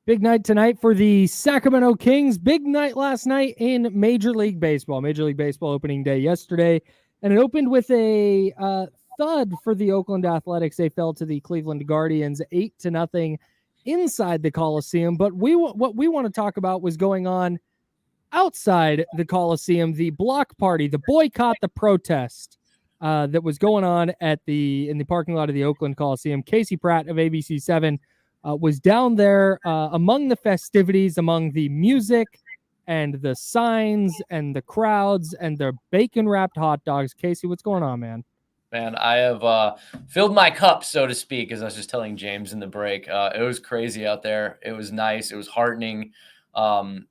Big night tonight for the Sacramento Kings. Big night last night in Major League Baseball. Major League Baseball opening day yesterday. And it opened with a thud for the Oakland Athletics. They fell to the Cleveland Guardians 8-0 inside the Coliseum. But what we want to talk about was going on outside the Coliseum, the block party, the boycott, the protest that was going on in the parking lot of the Oakland Coliseum. Casey Pratt of ABC7 was down there among the festivities, among the music and the signs and the crowds and the bacon-wrapped hot dogs. Casey, what's going on, man? Man, I have filled my cup, so to speak, as I was just telling James in the break. It was crazy out there. It was nice. It was heartening.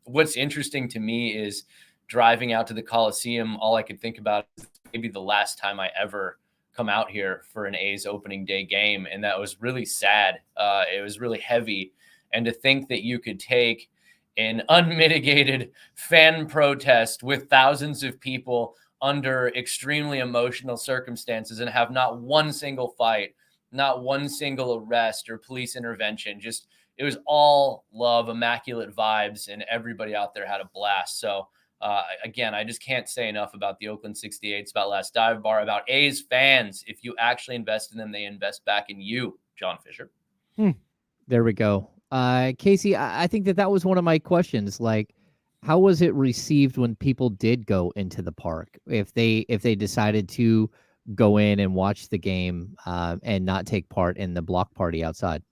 What's interesting to me is driving out to the Coliseum, all I could think about is maybe the last time I ever come out here for an A's opening day game. And that was really sad. It was really heavy. And to think that you could take an unmitigated fan protest with thousands of people under extremely emotional circumstances and have not one single fight, not one single arrest or police intervention. Just, it was all love, immaculate vibes, and everybody out there had a blast. So again, I just can't say enough about the Oakland 68s, about Last Dive Bar, about A's fans. If you actually invest in them, they invest back in you, John Fisher. There we go. Casey, I think that was one of my questions. Like, how was it received when people did go into the park? If they decided to go in and watch the game and not take part in the block party outside?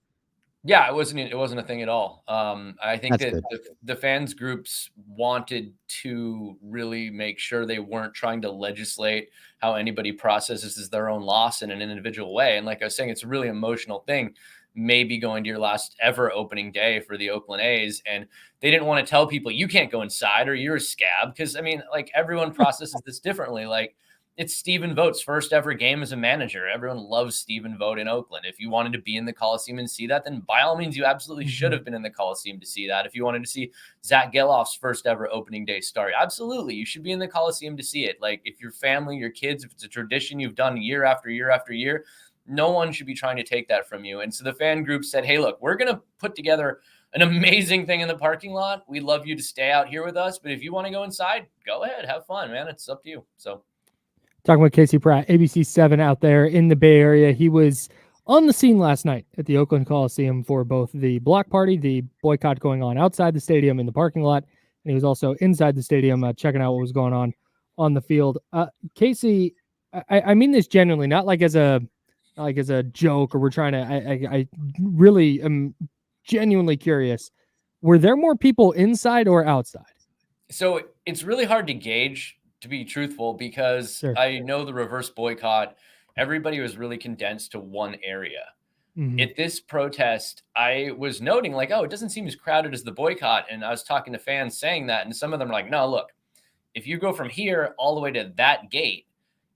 Yeah, it wasn't a thing at all. I think That's that good. the fans groups wanted to really make sure they weren't trying to legislate how anybody processes their own loss in an individual way. And like I was saying, it's a really emotional thing. Maybe going to your last ever opening day for the Oakland A's, and they didn't want to tell people you can't go inside or you're a scab, because I mean, like, everyone processes this differently. Like, it's Stephen Vogt's first ever game as a manager. Everyone loves Stephen Vogt in Oakland. If you wanted to be in the Coliseum and see that, then by all means, you absolutely should have been in the Coliseum to see that. If you wanted to see Zach Geloff's first ever opening day start, absolutely, you should be in the Coliseum to see it. Like, if your family, your kids, if it's a tradition you've done year after year after year, no one should be trying to take that from you. And so the fan group said, hey, look, we're going to put together an amazing thing in the parking lot. We'd love you to stay out here with us. But if you want to go inside, go ahead, have fun, man. It's up to you. So Talking about Casey Pratt, ABC7 out there in the Bay Area. He was on the scene last night at the Oakland Coliseum for both the block party, the boycott going on outside the stadium in the parking lot, and he was also inside the stadium checking out what was going on the field. Casey, I mean this genuinely, not like as a joke, or we're trying to. I really am genuinely curious. Were there more people inside or outside? So it's really hard to gauge, to be truthful, because Sure. I know the reverse boycott, everybody was really condensed to one area. Mhm. At this protest, I was noting, like, oh, it doesn't seem as crowded as the boycott. And I was talking to fans saying that, and some of them are like, no, look, if you go from here all the way to that gate,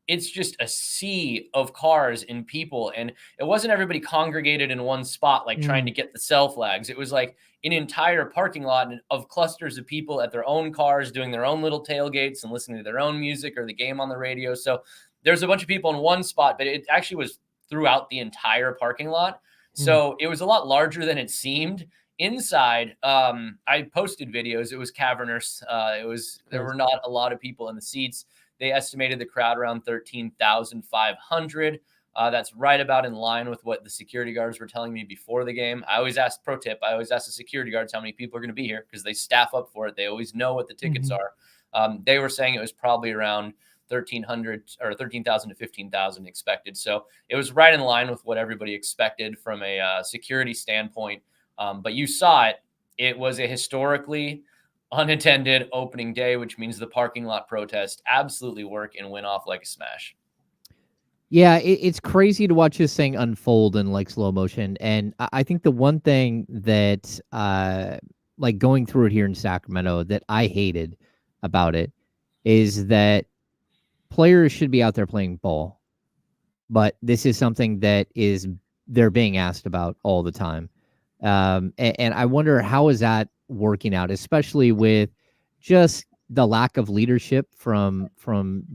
it's just a sea of cars and people. And it wasn't everybody congregated in one spot, like trying to get the cell flags. It was like an entire parking lot of clusters of people at their own cars doing their own little tailgates and listening to their own music or the game on the radio. So there's a bunch of people in one spot, but it actually was throughout the entire parking lot. So it was a lot larger than it seemed. Inside, I posted videos. It was cavernous. There were not a lot of people in the seats. They estimated the crowd around 13,500. That's right about in line with what the security guards were telling me before the game. I always ask, pro tip, I always ask the security guards how many people are going to be here, because they staff up for it. They always know what the tickets are. They were saying it was probably around 1,300 or 13,000 to 15,000 expected. So it was right in line with what everybody expected from a security standpoint. But you saw it. It was a historically unattended opening day, which means the parking lot protest absolutely worked and went off like a smash. Yeah, it's crazy to watch this thing unfold in like slow motion. And I think the one thing that, like going through it here in Sacramento, that I hated about it is that players should be out there playing ball, but this is something that they're being asked about all the time. And I wonder, how is that working out, especially with just the lack of leadership from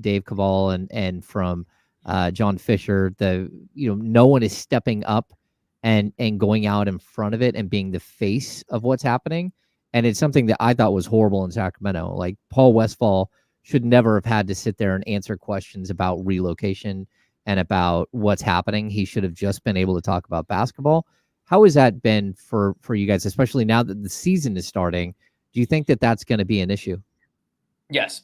Dave Cavall and from John Fisher. No one is stepping up and going out in front of it and being the face of what's happening. And it's something that I thought was horrible in Sacramento. Like Paul Westphal should never have had to sit there and answer questions about relocation and about what's happening. He should have just been able to talk about basketball. How has that been for you guys, especially now that the season is starting? Do you think that that's going to be an issue? Yes,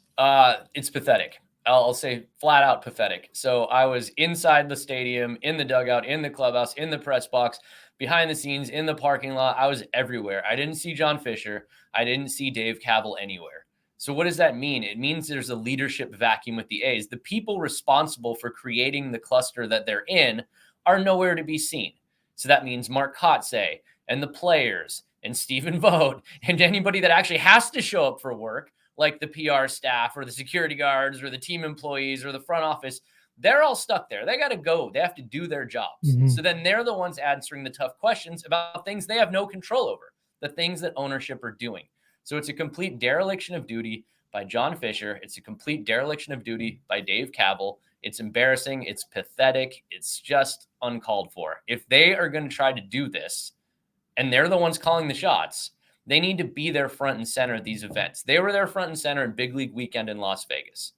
it's pathetic. I'll say flat out pathetic. So I was inside the stadium, in the dugout, in the clubhouse, in the press box, behind the scenes, in the parking lot. I was everywhere. I didn't see John Fisher. I didn't see Dave Cavill anywhere. So what does that mean? It means there's a leadership vacuum with the A's. The people responsible for creating the cluster that they're in are nowhere to be seen. So that means Mark Kotsay and the players and Stephen Vogt and anybody that actually has to show up for work, like the PR staff or the security guards or the team employees or the front office, they're all stuck there. They got to go. They have to do their jobs. Mhm. So then they're the ones answering the tough questions about things they have no control over, the things that ownership are doing. So it's a complete dereliction of duty by John Fisher. It's a complete dereliction of duty by Dave Cavill. It's embarrassing. It's pathetic. It's just uncalled for. If they are going to try to do this and they're the ones calling the shots, they need to be there front and center at these events. They were there front and center in Big League Weekend in Las Vegas.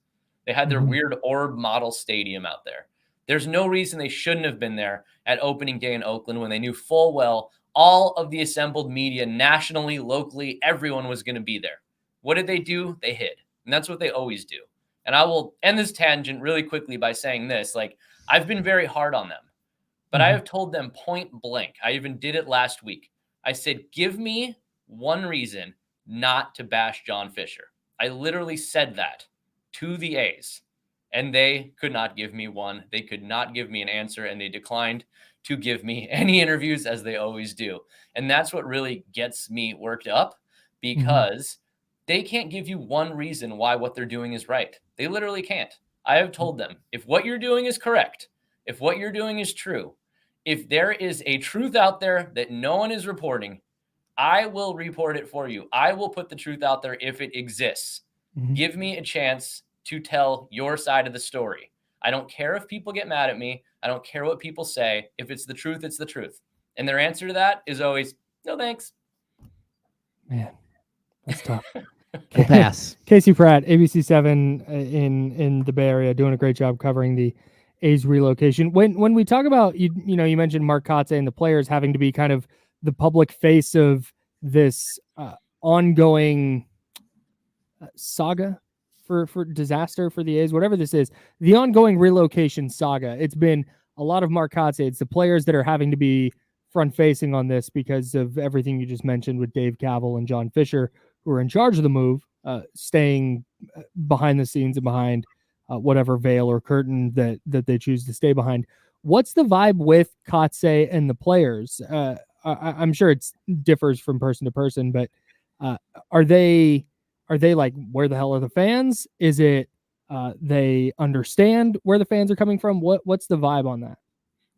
They had their weird orb model stadium out there. There's no reason they shouldn't have been there at opening day in Oakland when they knew full well all of the assembled media nationally, locally, everyone was going to be there. What did they do? They hid. And that's what they always do. And I will end this tangent really quickly by saying this. Like, I've been very hard on them, but I have told them point blank. I even did it last week. I said, give me one reason not to bash John Fisher. I literally said that to the A's, and they could not give me one. They could not give me an answer, and they declined to give me any interviews, as they always do. And that's what really gets me worked up, because they can't give you one reason why what they're doing is right. They literally can't. I have told them, if what you're doing is correct, if what you're doing is true, if there is a truth out there that no one is reporting, I will report it for you. I will put the truth out there if it exists. Give me a chance to tell your side of the story. I don't care if people get mad at me. I don't care what people say. If it's the truth, it's the truth. And their answer to that is always, no thanks. Man, that's tough. We'll pass. Casey Pratt, ABC7 in the Bay Area, doing a great job covering the A's relocation. When we talk about, you mentioned Mark Kotsay and the players having to be kind of the public face of this ongoing saga for disaster for the A's, whatever this is, the ongoing relocation saga. It's been a lot of Mark Kotsay. It's the players that are having to be front facing on this because of everything you just mentioned with Dave Cavill and John Fisher, who are in charge of the move, staying behind the scenes and behind whatever veil or curtain that they choose to stay behind. What's the vibe with Kotsay and the players? I'm sure it differs from person to person, but are they like, where the hell are the fans? Is it they understand where the fans are coming from? What's the vibe on that?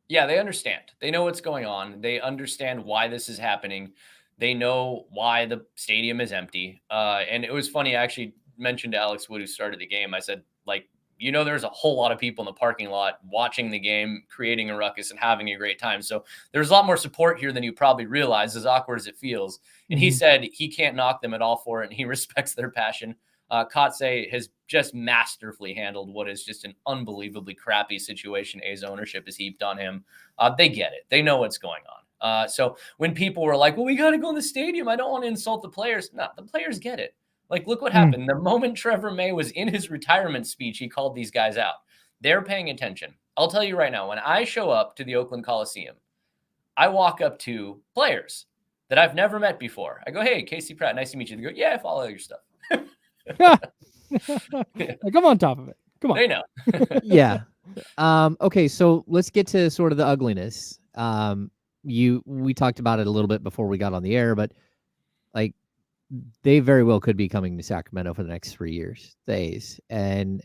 Yeah, they understand. They know what's going on. They understand why this is happening. They know why the stadium is empty. And it was funny. I actually mentioned to Alex Wood, who started the game, I said, like, there's a whole lot of people in the parking lot watching the game, creating a ruckus and having a great time. So there's a lot more support here than you probably realize, as awkward as it feels. And he said he can't knock them at all for it, and he respects their passion. Kotsay has just masterfully handled what is just an unbelievably crappy situation A's ownership has heaped on him. They get it. They know what's going on. So when people were like, well, we got to go in the stadium, I don't want to insult the players. No, the players get it. Like, look what happened. The moment Trevor May was in his retirement speech, he called these guys out. They're paying attention. I'll tell you right now, when I show up to the Oakland Coliseum, I walk up to players that I've never met before. I go, hey, Casey Pratt, nice to meet you. They go, yeah, I follow your stuff. Come on top of it. Come on. They know. Yeah. Okay, so let's get to sort of the ugliness. We talked about it a little bit before we got on the air, but like, they very well could be coming to Sacramento for the next 3 years, the A's. And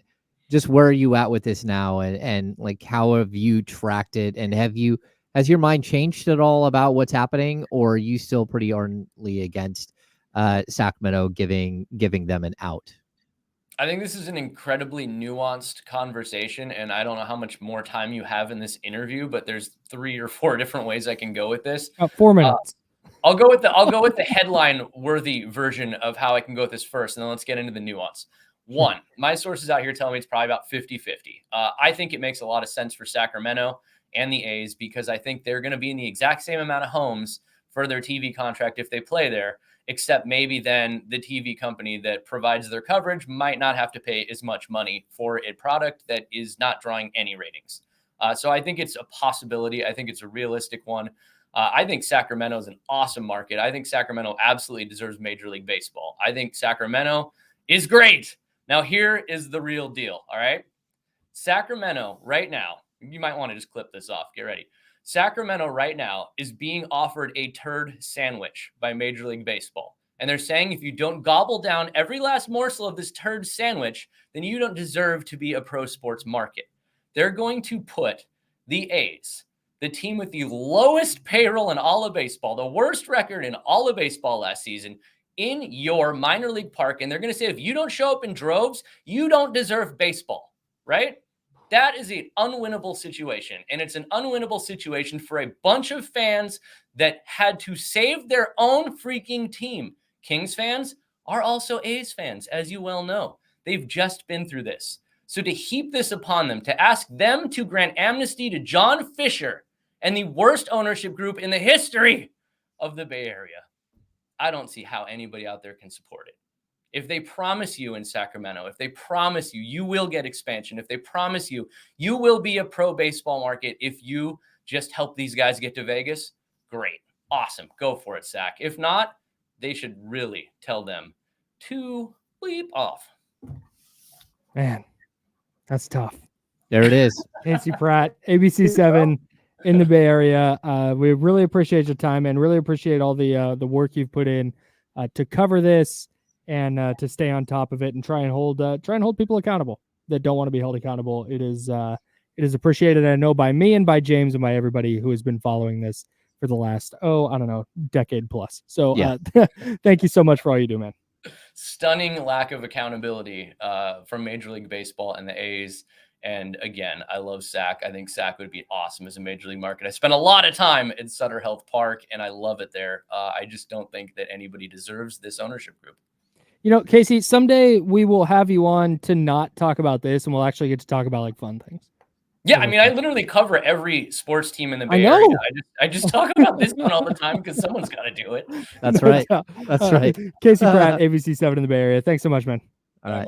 just where are you at with this now? And like, how have you tracked it? And has your mind changed at all about what's happening? Or are you still pretty ardently against Sacramento giving them an out? I think this is an incredibly nuanced conversation, and I don't know how much more time you have in this interview, but there's 3 or 4 different ways I can go with this. 4 minutes. I'll go with the headline worthy version of how I can go with this first, and then let's get into the nuance. One, my sources out here tell me it's probably about 50-50. I think it makes a lot of sense for Sacramento and the A's because I think they're going to be in the exact same amount of homes for their TV contract if they play there, except maybe then the TV company that provides their coverage might not have to pay as much money for a product that is not drawing any ratings. So I think it's a possibility. I think it's a realistic one. I think Sacramento is an awesome market. I think Sacramento absolutely deserves Major League Baseball. I think Sacramento is great. Now, here is the real deal, all right? Sacramento right now, you might want to just clip this off. Get ready. Sacramento right now is being offered a turd sandwich by Major League Baseball. And they're saying if you don't gobble down every last morsel of this turd sandwich, then you don't deserve to be a pro sports market. They're going to put the A's, the team with the lowest payroll in all of baseball, the worst record in all of baseball last season, in your minor league park. And they're going to say, if you don't show up in droves, you don't deserve baseball, right? That is an unwinnable situation. And it's an unwinnable situation for a bunch of fans that had to save their own freaking team. Kings fans are also A's fans, as you well know. They've just been through this. So to heap this upon them, to ask them to grant amnesty to John Fisher and the worst ownership group in the history of the Bay Area, I don't see how anybody out there can support it. If they promise you in Sacramento, if they promise you, you will get expansion. If they promise you, you will be a pro baseball market. If you just help these guys get to Vegas, great. Awesome. Go for it, Sac. If not, they should really tell them to bleep off. Man, that's tough. There it is. Casey Pratt, ABC7 in the Bay Area. We really appreciate your time and really appreciate all the work you've put in to cover this and to stay on top of it and try and hold people accountable that don't want to be held accountable. It is appreciated, I know, by me and by James and by everybody who has been following this for the last, decade plus. So Yeah. Thank you so much for all you do, man. Stunning lack of accountability from Major League Baseball and the A's. And again, I love Sac. I think Sac would be awesome as a major league market. I spent a lot of time at Sutter Health Park, and I love it there. I just don't think that anybody deserves this ownership group. You know, Casey, someday we will have you on to not talk about this, and we'll actually get to talk about like fun things. Yeah, I mean, I literally cover every sports team in the Bay Area. I just talk about this one all the time because someone's got to do it. That's right. That's right. Casey Pratt, ABC7 in the Bay Area. Thanks so much, man. All right.